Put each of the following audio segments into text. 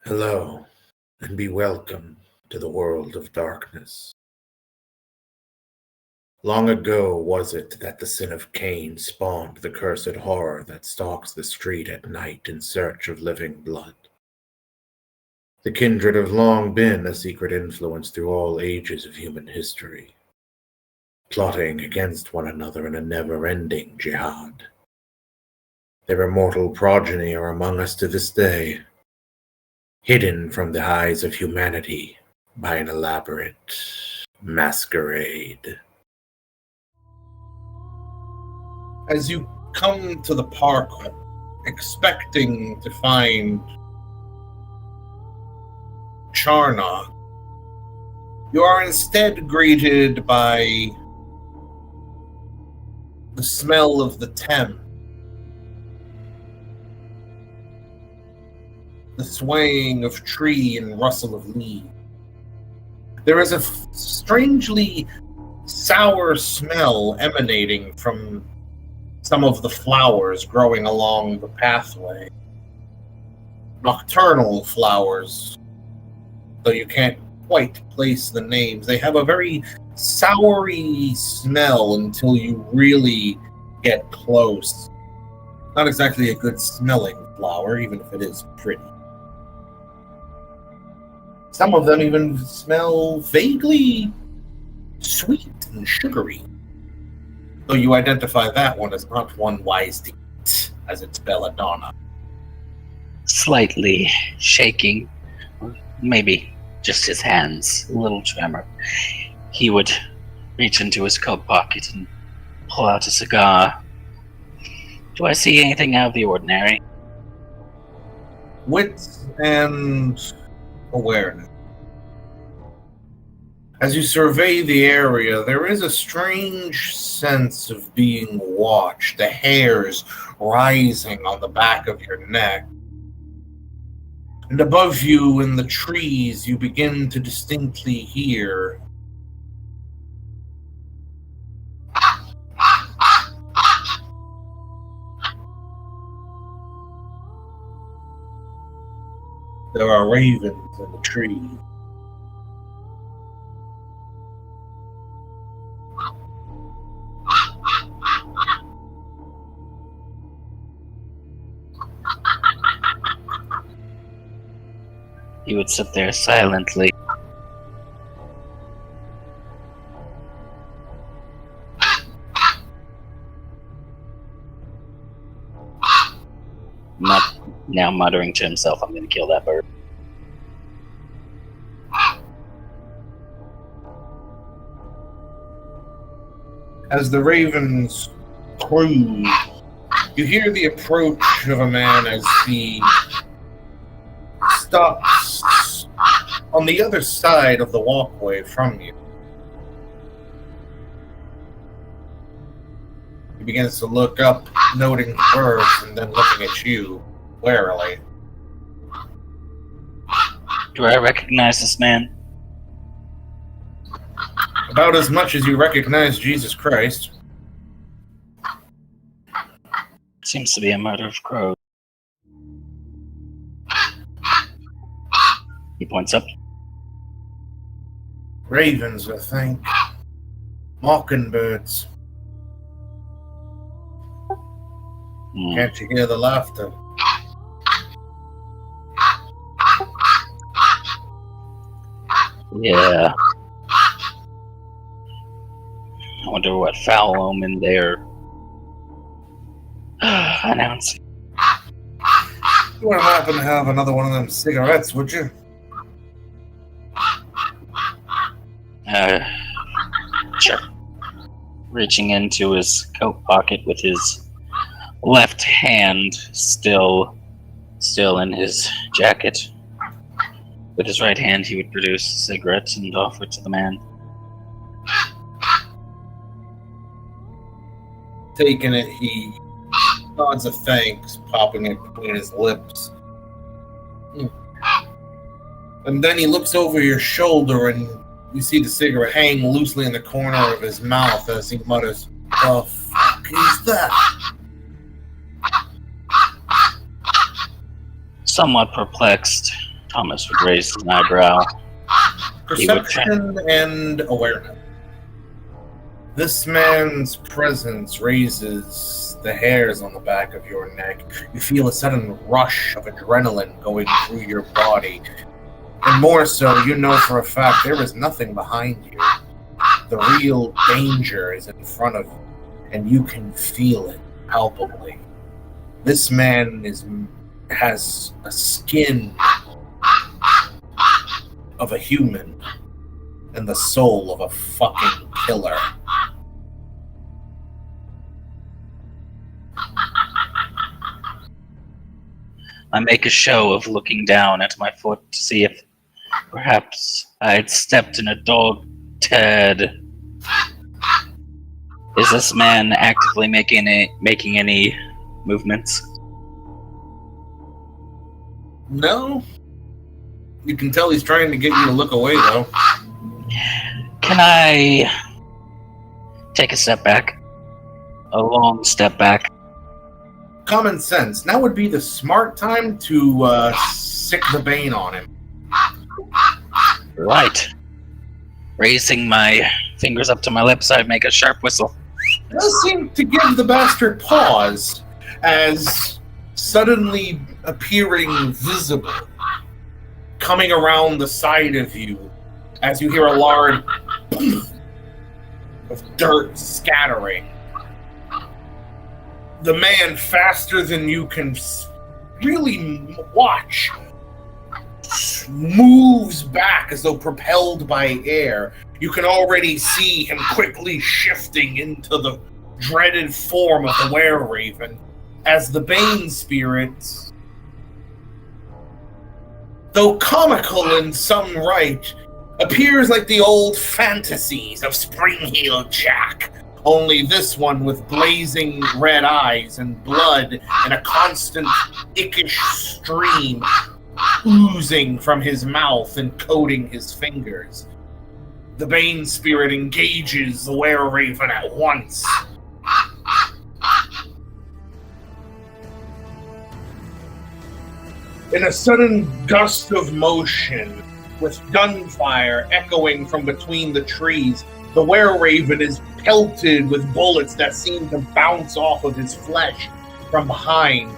Hello, and be welcome to the world of darkness. Long ago was it that the sin of Cain spawned the cursed horror that stalks the street at night in search of living blood. The Kindred have long been a secret influence through all ages of human history, plotting against one another in a never-ending jihad. Their immortal progeny are among us to this day, hidden from the eyes of humanity by an elaborate masquerade. As you come to the park, expecting to find Charna, you are instead greeted by the smell of the Thames, the swaying of tree and rustle of leaves. There is a strangely sour smell emanating from some of the flowers growing along the pathway. Nocturnal flowers, though you can't quite place the names. They have a very soury smell until you really get close. Not exactly a good smelling flower, even if it is pretty. Some of them even smell vaguely sweet and sugary, though you identify that one as not one wise to eat, as it's belladonna. Slightly shaking, maybe just his hands, a little tremor. He would reach into his coat pocket and pull out a cigar. Do I see anything out of the ordinary? Wit and awareness. As you survey the area, there is a strange sense of being watched, the hairs rising on the back of your neck. And above you in the trees, you begin to distinctly hear there are ravens in the trees. He would sit there silently. Now muttering to himself, I'm going to kill that bird. As the ravens croon, you hear the approach of a man as he stops on the other side of the walkway from you. He begins to look up, noting the birds, and then looking at you warily. Do I recognize this man? About as much as you recognize Jesus Christ. Seems to be a murder of crows. He points up. Ravens, I think. Mockingbirds. Can't you hear the laughter? Yeah. I wonder what foul omen they're announcing. You wouldn't happen to have another one of them cigarettes, would you? Sure. Reaching into his coat pocket with his left hand still in his jacket. With his right hand, he would produce cigarettes and offer it to the man. Taking it, he nods a thanks, popping it between his lips. And then he looks over your shoulder and you see the cigarette hang loosely in the corner of his mouth as he mutters, "The fuck is that?" Somewhat perplexed, Thomas would raise an eyebrow. Perception and awareness. This man's presence raises the hairs on the back of your neck. You feel a sudden rush of adrenaline going through your body. And more so, you know for a fact there is nothing behind you. The real danger is in front of you, and you can feel it palpably. This man has a skin of a human and the soul of a fucking killer. I make a show of looking down at my foot to see if perhaps I had stepped in a dog turd. Is this man actively making any movements? No. You can tell he's trying to get you to look away, though. Can I take a step back? A long step back. Common sense. Now would be the smart time to sick the bane on him. Right. Raising my fingers up to my lips, I make a sharp whistle. It does seem to give the bastard pause as suddenly appearing visible, coming around the side of you as you hear a large of dirt scattering. The man, faster than you can really watch, moves back as though propelled by air. You can already see him quickly shifting into the dreaded form of the were-raven as the Bane spirit, though comical in some right, appears like the old fantasies of Spring-Heeled Jack, only this one with blazing red eyes and blood and a constant ickish stream oozing from his mouth and coating his fingers. The Bane spirit engages the were-raven at once. In a sudden gust of motion, with gunfire echoing from between the trees, the were-raven is pelted with bullets that seem to bounce off of his flesh from behind,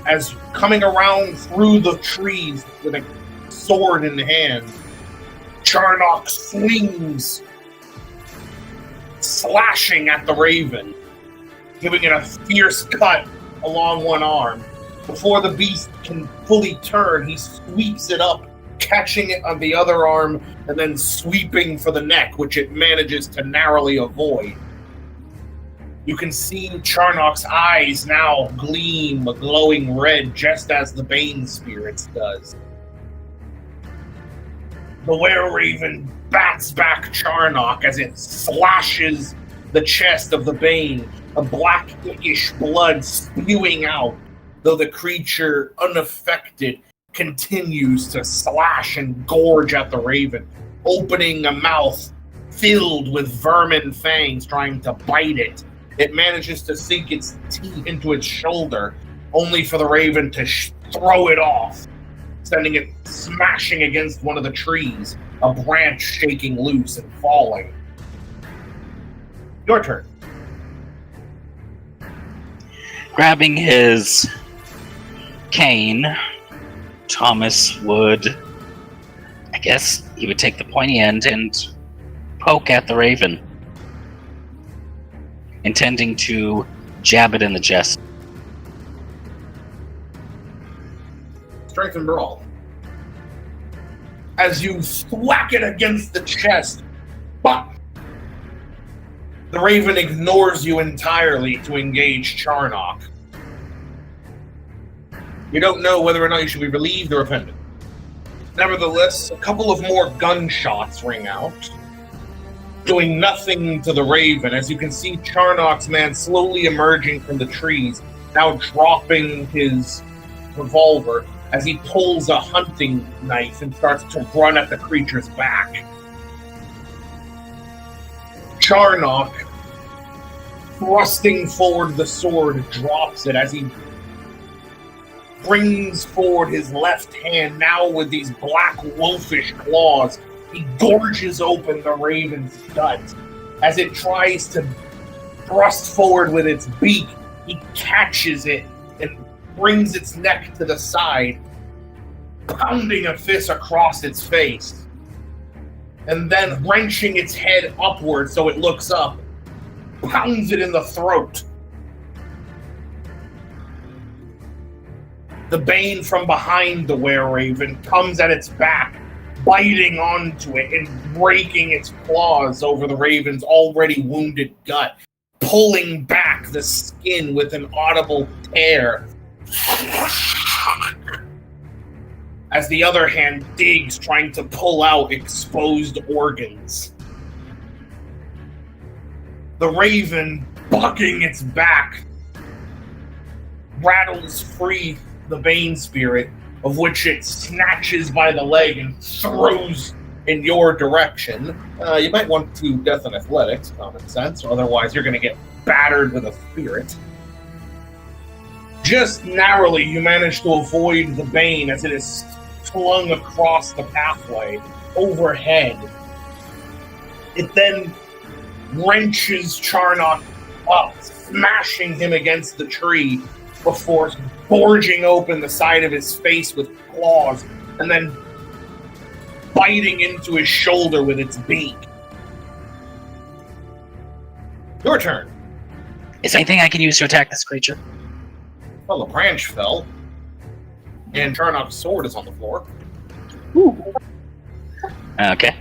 as coming around through the trees with a sword in hand, Charnock swings, slashing at the raven, giving it a fierce cut along one arm. Before the beast can fully turn, he sweeps it up, catching it on the other arm, and then sweeping for the neck, which it manages to narrowly avoid. You can see Charnock's eyes now gleam a glowing red, just as the Bane Spirit's does. The were-raven bats back Charnock as it slashes the chest of the Bane, a blackish blood spewing out, though the creature, unaffected, continues to slash and gorge at the raven, opening a mouth filled with vermin fangs trying to bite it. It manages to sink its teeth into its shoulder, only for the raven to throw it off, sending it smashing against one of the trees, a branch shaking loose and falling. Your turn. Grabbing his cane, Thomas would, I guess, he would take the pointy end and poke at the raven, intending to jab it in the chest. Strength and brawl. As you thwack it against the chest, but the raven ignores you entirely to engage Charnock. You don't know whether or not you should be relieved or offended. Nevertheless, a couple of more gunshots ring out, doing nothing to the raven, as you can see Charnock's man slowly emerging from the trees, now dropping his revolver as he pulls a hunting knife and starts to run at the creature's back. Charnock, thrusting forward the sword, drops it as he brings forward his left hand, now with these black wolfish claws. He gorges open the raven's gut. As it tries to thrust forward with its beak, he catches it and brings its neck to the side, pounding a fist across its face, and then wrenching its head upward so it looks up, pounds it in the throat. The Bane from behind the were-raven comes at its back, biting onto it and breaking its claws over the raven's already wounded gut, pulling back the skin with an audible tear as the other hand digs, trying to pull out exposed organs. The raven, bucking its back, rattles free the Bane spirit, of which it snatches by the leg and throws in your direction. You might want to Death and Athletics, common sense, otherwise you're going to get battered with a spirit. Just narrowly, you manage to avoid the Bane as it is flung across the pathway overhead. It then wrenches Charnock up, smashing him against the tree before gorging open the side of his face with claws and then biting into his shoulder with its beak. Your turn. Is there anything I can use to attack this creature? Well, the branch fell, and Charnock's sword is on the floor. Ooh. Okay.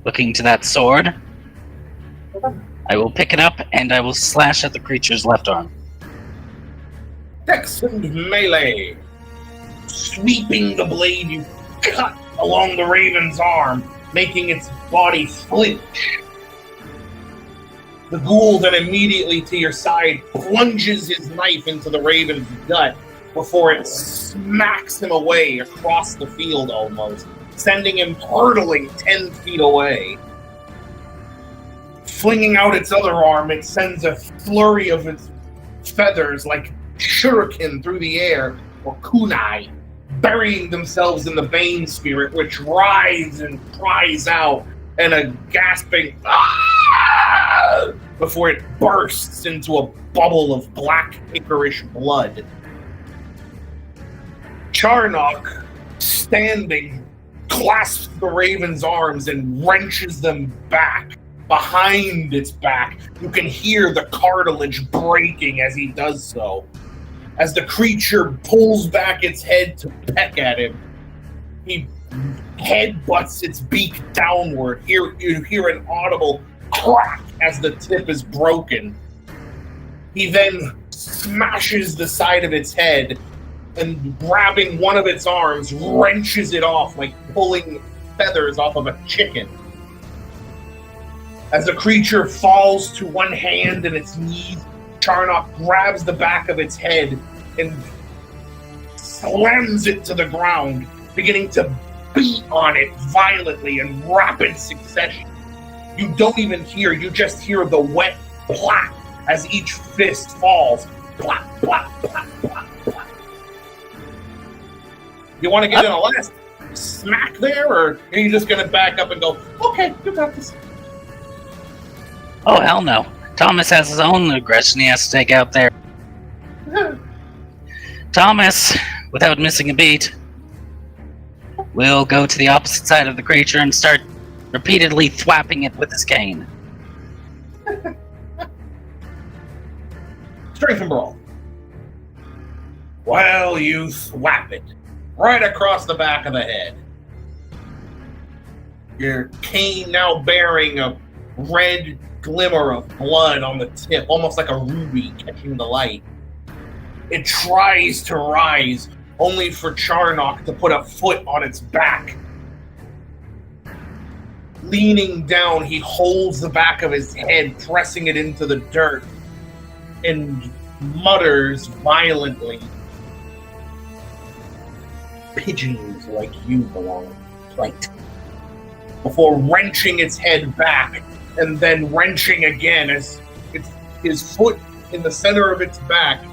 Looking to that sword, I will pick it up and I will slash at the creature's left arm. Dex and melee. Sweeping the blade, you cut along the raven's arm, making its body flinch. The ghoul then immediately to your side plunges his knife into the raven's gut before it smacks him away across the field almost, sending him hurtling 10 feet away. Flinging out its other arm, it sends a flurry of its feathers like shuriken through the air, or kunai, burying themselves in the Bane spirit, which writhes and cries out in a gasping "Ah!" before it bursts into a bubble of black ichorish blood. Charnock, standing, clasps the raven's arms and wrenches them back. Behind its back, you can hear the cartilage breaking as he does so. As the creature pulls back its head to peck at him, he headbutts its beak downward. You hear an audible crack as the tip is broken. He then smashes the side of its head and, grabbing one of its arms, wrenches it off like pulling feathers off of a chicken. As the creature falls to one hand and its knees, Charnock grabs the back of its head and slams it to the ground, beginning to beat on it violently in rapid succession. You don't even hear, you just hear the wet plap as each fist falls. Plap, plap, plap, plap, plap. You want to get in a last smack there, or are you just going to back up and go, okay, you got this? Oh, hell no. Thomas has his own aggression he has to take out there. Thomas, without missing a beat, will go to the opposite side of the creature and start repeatedly thwapping it with his cane. Strength and brawl. Well, you thwap it right across the back of the head. Your cane now bearing a red glimmer of blood on the tip, almost like a ruby catching the light. It tries to rise, only for Charnock to put a foot on its back. Leaning down, he holds the back of his head, pressing it into the dirt, and mutters violently. Pigeons like you belong in plight. Before wrenching its head back, and then wrenching again as his foot in the center of its back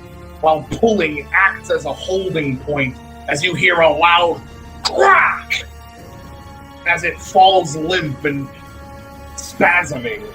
while pulling acts as a holding point as you hear a loud crack as it falls limp and spasming